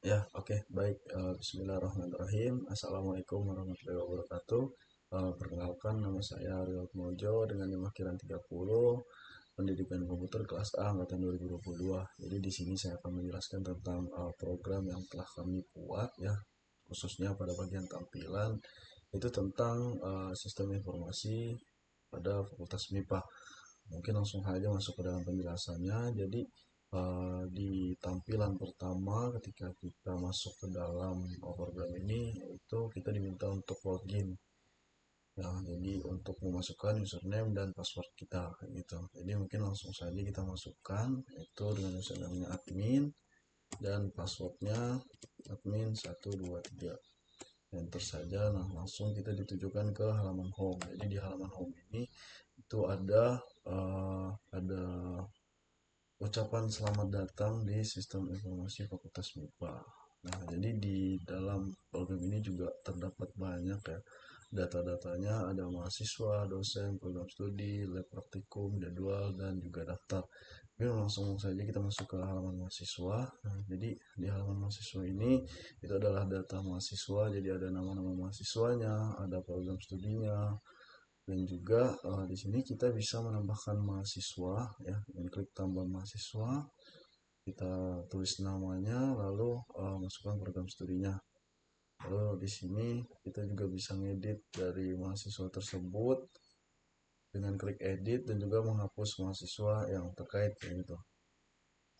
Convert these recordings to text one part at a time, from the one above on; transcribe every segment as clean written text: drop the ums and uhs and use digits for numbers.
Ya, oke, baik. Bismillahirrahmanirrahim. Assalamualaikum warahmatullahi wabarakatuh. Perkenalkan, nama saya Ariel Mojo dengan NIM akhiran 30, Pendidikan Komputer kelas A angkatan 2022. Jadi di sini saya akan menjelaskan tentang program yang telah kami buat ya, khususnya pada bagian tampilan itu tentang sistem informasi pada Fakultas MIPA. Mungkin langsung saja masuk ke dalam penjelasannya. Jadi di tampilan pertama ketika kita masuk ke dalam program ini itu kita diminta untuk login. Ya, jadi untuk memasukkan username dan password kita gitu. Jadi mungkin langsung saja kita masukkan itu dengan username admin dan passwordnya admin 123. Enter saja. Nah, langsung kita ditujukan ke halaman home. Jadi di halaman home ini itu ada ucapan selamat datang di Sistem Informasi Fakultas MIPA. Nah, jadi di dalam program ini juga terdapat banyak ya data-datanya, ada mahasiswa, dosen, program studi, lab praktikum, jadwal, dan juga daftar. Oke, langsung saja kita masuk ke halaman mahasiswa. Nah, jadi di halaman mahasiswa ini itu adalah data mahasiswa, jadi ada nama-nama mahasiswanya, ada program studinya, dan juga di sini kita bisa menambahkan mahasiswa ya, dengan klik tambah mahasiswa, kita tulis namanya, lalu masukkan program studinya. Lalu di sini kita juga bisa ngedit dari mahasiswa tersebut dengan klik edit dan juga menghapus mahasiswa yang terkait gitu.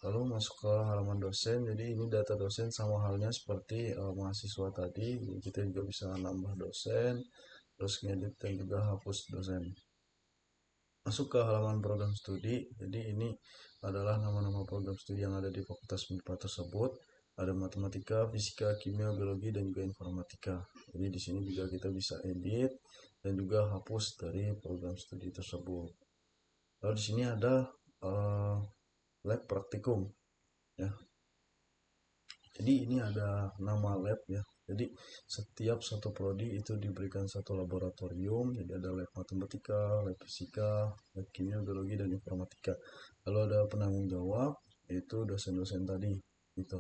Lalu masuk ke halaman dosen. Jadi ini data dosen sama halnya seperti mahasiswa tadi. Jadi kita juga bisa nambah dosen, terus ngedit dan juga hapus dosen. Masuk ke halaman program studi. Jadi ini adalah nama-nama program studi yang ada di Fakultas MIPA tersebut. Ada matematika, fisika, kimia, biologi, dan juga informatika. Jadi di sini juga kita bisa edit dan juga hapus dari program studi tersebut. Lalu di sini ada uh, lab praktikum ya. Jadi ini ada nama lab ya. Jadi setiap satu prodi itu diberikan satu laboratorium. Jadi ada lab matematika, lab fisika, lab kimia, biologi, dan informatika. Lalu ada penanggung jawab, yaitu dosen-dosen tadi. Gitu.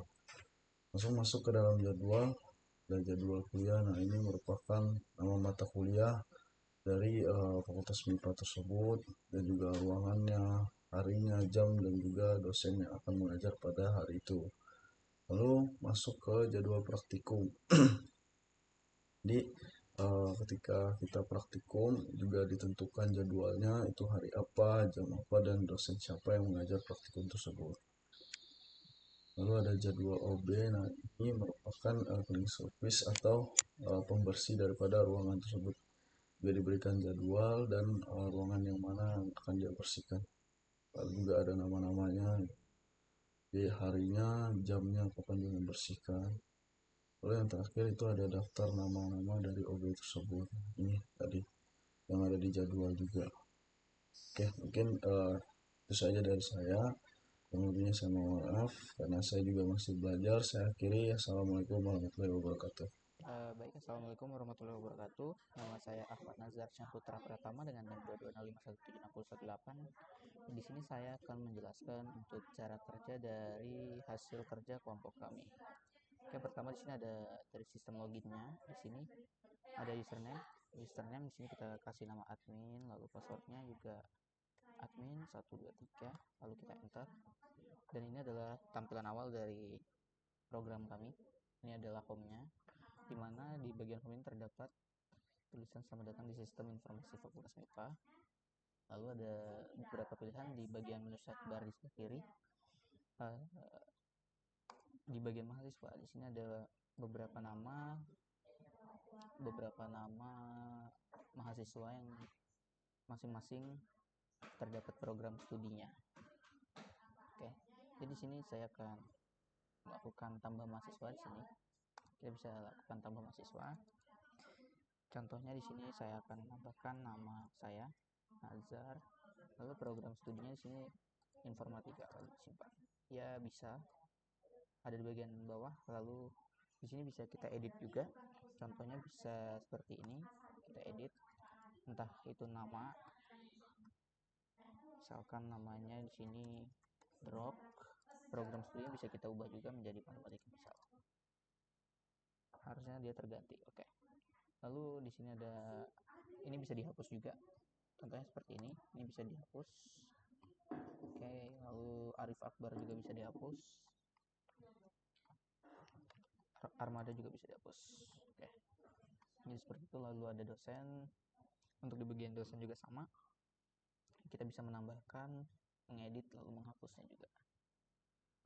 Langsung masuk ke dalam jadwal dan jadwal kuliah. Nah, ini merupakan nama mata kuliah dari Fakultas MIPA tersebut dan juga ruangannya, harinya, jam, dan juga dosen yang akan mengajar pada hari itu. Lalu masuk ke jadwal praktikum. Jadi ketika kita praktikum juga ditentukan jadwalnya itu hari apa, jam apa, dan dosen siapa yang mengajar praktikum tersebut. Lalu ada jadwal OB. Nah, ini merupakan cleaning service atau pembersih daripada ruangan tersebut. Juga diberikan jadwal dan ruangan yang mana yang akan dibersihkan. Lalu juga ada nama-namanya, di harinya, jamnya kapan dia membersihkan. Lalu yang terakhir itu ada daftar nama-nama dari OB tersebut. Ini tadi yang ada di jadwal juga. Oke, mungkin itu saja dari saya. Kemudian saya mohon maaf karena saya juga masih belajar. Saya akhiri. Assalamualaikum warahmatullahi wabarakatuh. Baik, Assalamualaikum warahmatullahi wabarakatuh. Nama saya Ahmad Nazar Syahputra Pratama dengan NIM 226517618. Di sini saya akan menjelaskan untuk cara kerja dari hasil kerja kelompok kami. Oke, pertama di sini ada dari sistem loginnya. Di sini ada username. Username di sini kita kasih nama admin, lalu passwordnya juga admin 123, lalu kita enter. Dan ini adalah tampilan awal dari program kami. Ini adalah home-nya, di mana di bagian home ini terdapat tulisan selamat datang di sistem informasi Fakultas MIPA. Lalu ada beberapa pilihan di bagian menu sidebar di sebelah kiri. Uh, di bagian mahasiswa di sini ada beberapa nama mahasiswa yang masing-masing terdapat program studinya. Oke, jadi di sini saya akan melakukan tambah mahasiswa di sini. Kita bisa lakukan tambah mahasiswa. Contohnya di sini saya akan menambahkan nama saya Nazar, lalu program studinya di sini informatika, lalu simpan. Ya bisa ada di bagian bawah, lalu di sini bisa kita edit juga. Contohnya bisa seperti ini, kita edit entah itu nama, misalkan namanya di sini drop, program studinya bisa kita ubah juga menjadi matematika misal. misalnya dia terganti. Oke. Lalu di sini ada, ini bisa dihapus juga. Contohnya seperti ini bisa dihapus. Oke, lalu Arif Akbar juga bisa dihapus. Armada juga bisa dihapus. Oke. Jadi seperti itu. Lalu ada dosen. Untuk di bagian dosen juga sama. Kita bisa menambahkan, mengedit, lalu menghapusnya juga.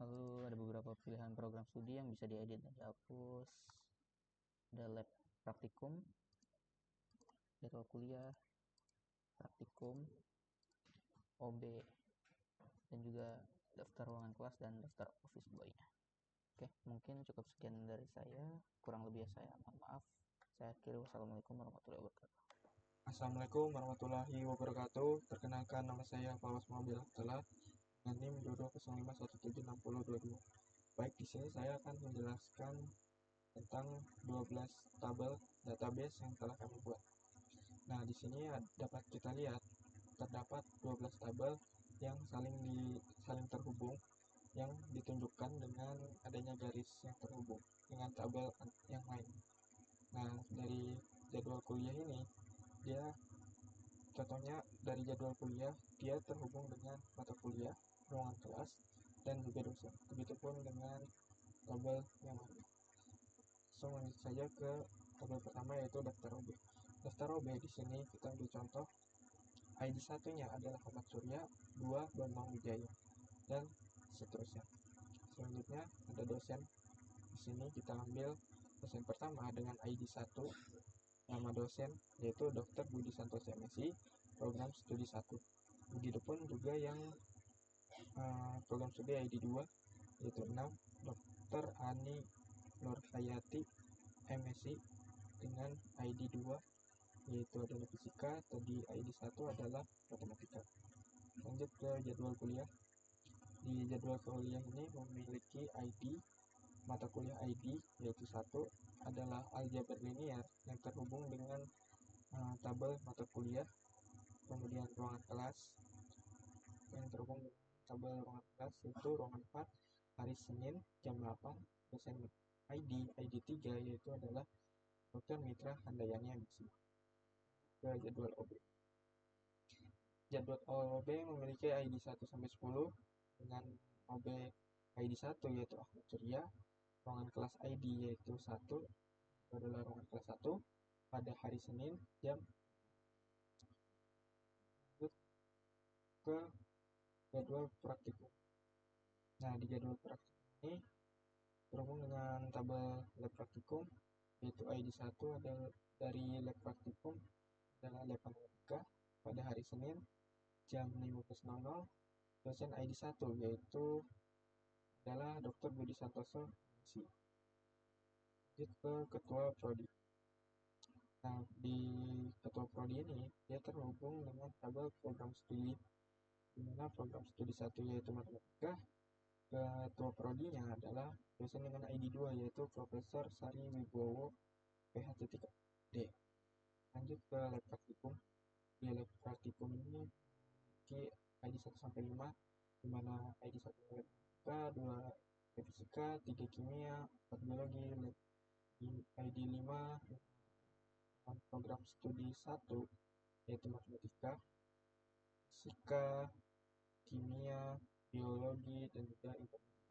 Lalu ada beberapa pilihan program studi yang bisa diedit dan dihapus. Ada lab praktikum, jadwal kuliah, praktikum, OB, dan juga daftar ruangan kelas dan daftar office boy-nya. Oke, mungkin cukup sekian dari saya. Kurang lebih saya mohon maaf. Saya akhiri. Wassalamualaikum warahmatullahi wabarakatuh. Assalamualaikum warahmatullahi wabarakatuh. Perkenalkan, nama saya Fawaz Mobil Abdullah dengan NIM 2205176022. Baik, di sini saya akan menjelaskan tentang 12 tabel database yang telah kami buat. Nah, di sini dapat kita lihat terdapat 12 tabel yang saling terhubung yang ditunjukkan dengan adanya garis yang terhubung dengan tabel yang lain. Nah, dari jadwal kuliah ini, dia contohnya dari jadwal kuliah, dia terhubung dengan mata kuliah, ruangan kelas, dan juga dosen. Begitupun dengan tabel yang lain. Langsung lanjut saja ke tabel pertama, yaitu daftar OB. Daftar OB di sini kita ambil contoh. ID satunya adalah Ahmad Surya, 2 Bambang Wijaya, dan seterusnya. Selanjutnya ada dosen. Di sini kita ambil dosen pertama dengan ID 1, nama dosen yaitu Dr. Budi Santoso MSI, program studi 1. Begitupun juga yang program studi ID 2 yaitu 6, Dr. Ani Nurhayati MSI dengan ID 2 yaitu adalah fisika, tadi ID 1 adalah matematika. Lanjut ke jadwal kuliah. Di jadwal kuliah ini memiliki ID, mata kuliah ID yaitu 1 adalah aljabar linear yang terhubung dengan tabel mata kuliah, kemudian ruangan kelas yang terhubung dengan tabel ruangan kelas yaitu ruangan 4 hari Senin jam 8, dosen ID 3 yaitu adalah Dr. Mitra Handayani MSI. Ke jadwal OB. Jadwal OB memiliki ID 1 sampai 10 dengan OB ID 1 yaitu Ahmad Surya, ruangan kelas ID yaitu 1 adalah ruangan kelas 1 pada hari Senin jam. Ke jadwal praktikum. Nah, di jadwal praktikum ini terhubung dengan tabel lab praktikum yaitu ID 1 adalah dari lab praktikum adalah lab matematika pada hari Senin jam 15.00. Dosen ID 1 yaitu adalah Dr. Budi Santoso MSI. Lanjut ke ketua prodi. Nah, di ketua prodi ini dia terhubung dengan tabel program studi, di mana program studi 1 yaitu matematika. Ketua prodinya adalah dosen dengan ID 2 yaitu Profesor Sari Wibowo PH.D. Lanjut ke lab praktikum. Di lab praktikum ini memiliki ID 1 sampai 5, di mana ID 1 matematika, 2 fisika, 3 kimia, 4 biologi. ID 5 program studi 1 yaitu matematika, fisika, kimia, biologi, dan juga informatika.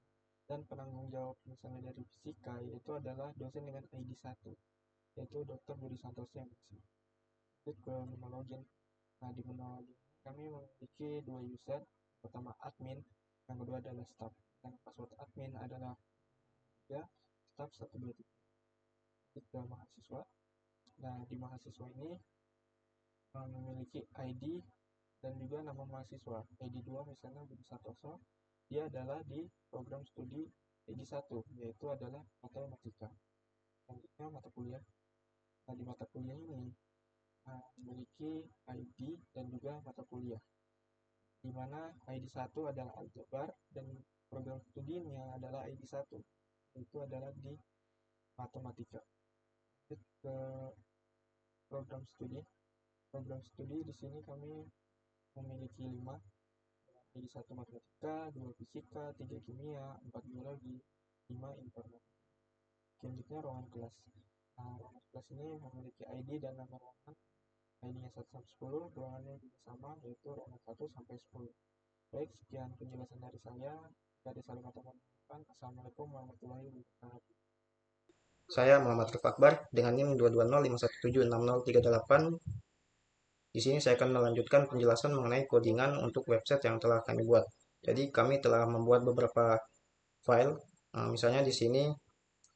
Dan penanggung jawab misalnya dari fisika yaitu adalah dosen dengan ID 1 yaitu Dr. Budi Santoso MSI. Lanjut ke menu login. Nah, di menu login kami memiliki 2 user. Pertama admin, yang kedua adalah staff. Dan password admin adalah 3 staff 123. Lanjut ke mahasiswa. Nah, di mahasiswa ini memiliki ID dan juga nama mahasiswa. ID 2 misalnya Budi Santoso, dia adalah di program studi ID 1 yaitu adalah matematika. Selanjutnya mata kuliah. Nah, di mata kuliah ini memiliki ID dan juga mata kuliah, di mana ID 1 adalah aljabar dan program studinya adalah ID 1 yaitu adalah di matematika. Lanjut ke program studi. Program studi di sini kami memiliki 5, ID 1 matematika, 2 fisika, 3 kimia, 4 biologi, 5 informatika. Selanjutnya ruangan kelas. Nah, ruangan 11 ini memiliki ID dan nama ruangan. ID-nya 1 sampai 10, ruangannya juga sama, yaitu ruangan 1 sampai 10. Baik, sekian penjelasan dari saya. Dari saling kata mohon maaf. Assalamualaikum warahmatullahi wabarakatuh. Saya Muhammad Rif Akbar dengan NIM 22051766038. Di sini saya akan melanjutkan penjelasan mengenai codingan untuk website yang telah kami buat. Jadi kami telah membuat beberapa file. Misalnya di sini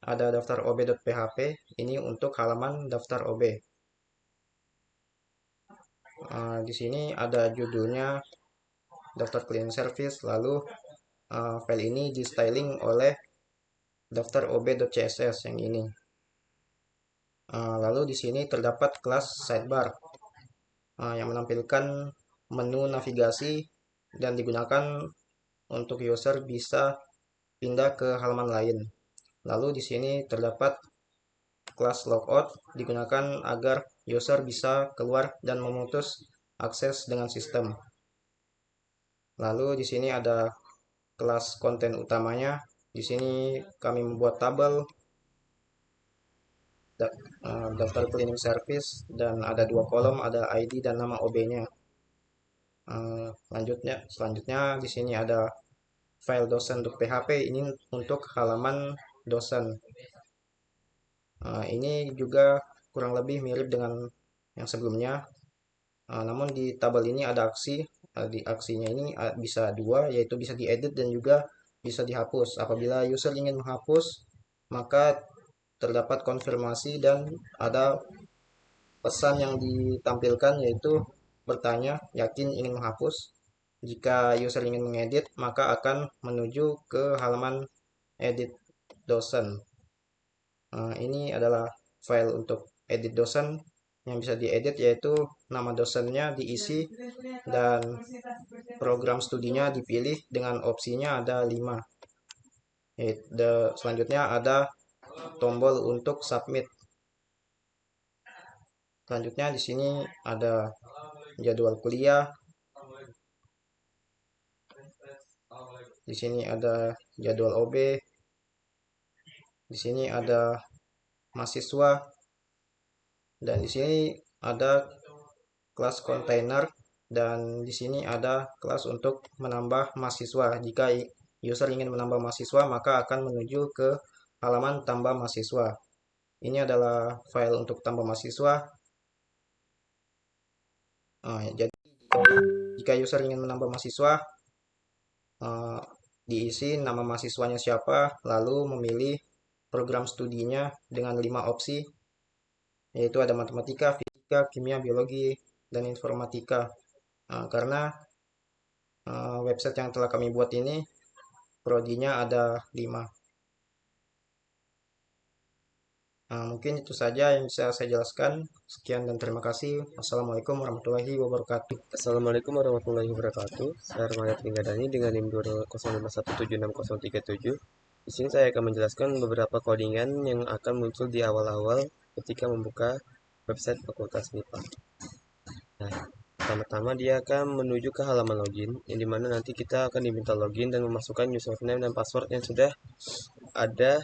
ada daftar ob.php. Ini untuk halaman daftar ob. Di sini ada judulnya daftar cleaning service. Lalu file ini di styling oleh daftar ob.css yang ini. Lalu di sini terdapat kelas sidebar yang menampilkan menu navigasi dan digunakan untuk user bisa pindah ke halaman lain. Lalu di sini terdapat kelas logout digunakan agar user bisa keluar dan memutus akses dengan sistem. Lalu di sini ada kelas konten utamanya. Di sini kami membuat tabel daftar cleaning service dan ada 2 kolom, ada ID dan nama OB-nya. Selanjutnya di sini ada file dosen.php. Ini untuk halaman dosen. Ini juga kurang lebih mirip dengan yang sebelumnya. Namun di tabel ini ada aksi. Di aksinya ini bisa 2, yaitu bisa diedit dan juga bisa dihapus. Apabila user ingin menghapus, maka terdapat konfirmasi dan ada pesan yang ditampilkan, yaitu bertanya yakin ingin menghapus. Jika user ingin mengedit, maka akan menuju ke halaman edit dosen. Ini adalah file untuk edit dosen yang bisa diedit, yaitu nama dosennya diisi dan program studinya dipilih dengan opsinya ada 5. Selanjutnya ada tombol untuk submit. Selanjutnya di sini ada jadwal kuliah. Di sini ada jadwal OB. Di sini ada mahasiswa. Dan di sini ada kelas kontainer dan di sini ada kelas untuk menambah mahasiswa. Jika user ingin menambah mahasiswa, maka akan menuju ke halaman tambah mahasiswa. Ini adalah file untuk tambah mahasiswa. Jadi jika user ingin menambah mahasiswa, diisi nama mahasiswanya siapa, lalu memilih program studinya dengan 5 opsi, yaitu ada matematika, fisika, kimia, biologi, dan informatika. Karena website yang telah kami buat ini prodinya ada 5. Mungkin itu saja yang bisa saya jelaskan. Sekian dan terima kasih. Wassalamualaikum warahmatullahi wabarakatuh. Assalamualaikum warahmatullahi wabarakatuh. Saya Rahmat Tinggadani dengan NIM 205176037. Di sini saya akan menjelaskan beberapa codingan yang akan muncul di awal-awal ketika membuka website Fakultas MIPA. Nah, pertama-tama dia akan menuju ke halaman login, yang dimana nanti kita akan diminta login dan memasukkan username dan password yang sudah ada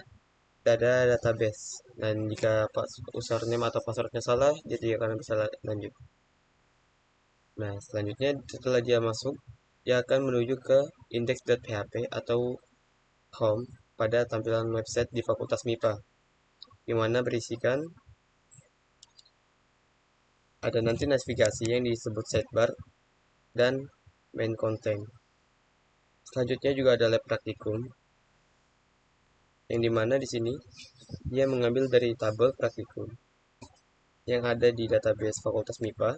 pada database. Dan jika username atau passwordnya salah, dia tidak akan bisa lanjut. Nah, selanjutnya setelah dia masuk, dia akan menuju ke index.php atau home pada tampilan website di Fakultas MIPA, di mana berisikan ada nanti navigasi yang disebut sidebar dan main content. Selanjutnya juga ada lab praktikum, yang dimana di sini dia mengambil dari tabel praktikum yang ada di database Fakultas MIPA,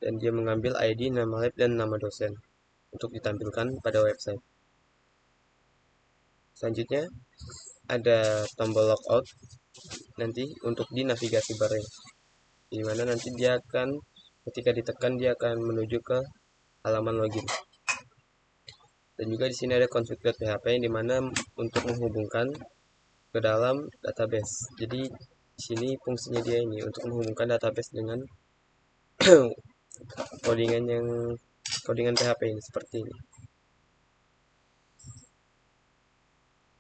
dan dia mengambil ID, nama lab, dan nama dosen untuk ditampilkan pada website. Selanjutnya ada tombol logout nanti untuk di navigasi barnya, di mana nanti dia akan ketika ditekan dia akan menuju ke halaman login. Dan juga di sini ada config.php yang dimana untuk menghubungkan ke dalam database. Jadi di sini fungsinya dia ini untuk menghubungkan database dengan codingan PHP ini seperti ini.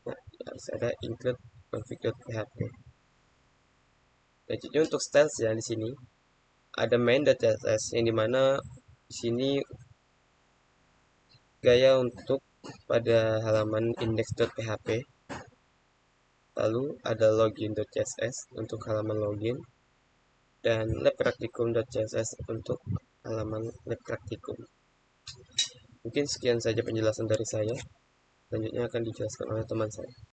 Nah, harus ada include config.php. Selanjutnya untuk styles ya, di sini ada main.css yang dimana di sini gaya untuk pada halaman index.php. Lalu ada login.css untuk halaman login dan labpracticum.css untuk halaman lab praktikum. Mungkin sekian saja penjelasan dari saya. Selanjutnya akan dijelaskan oleh teman saya.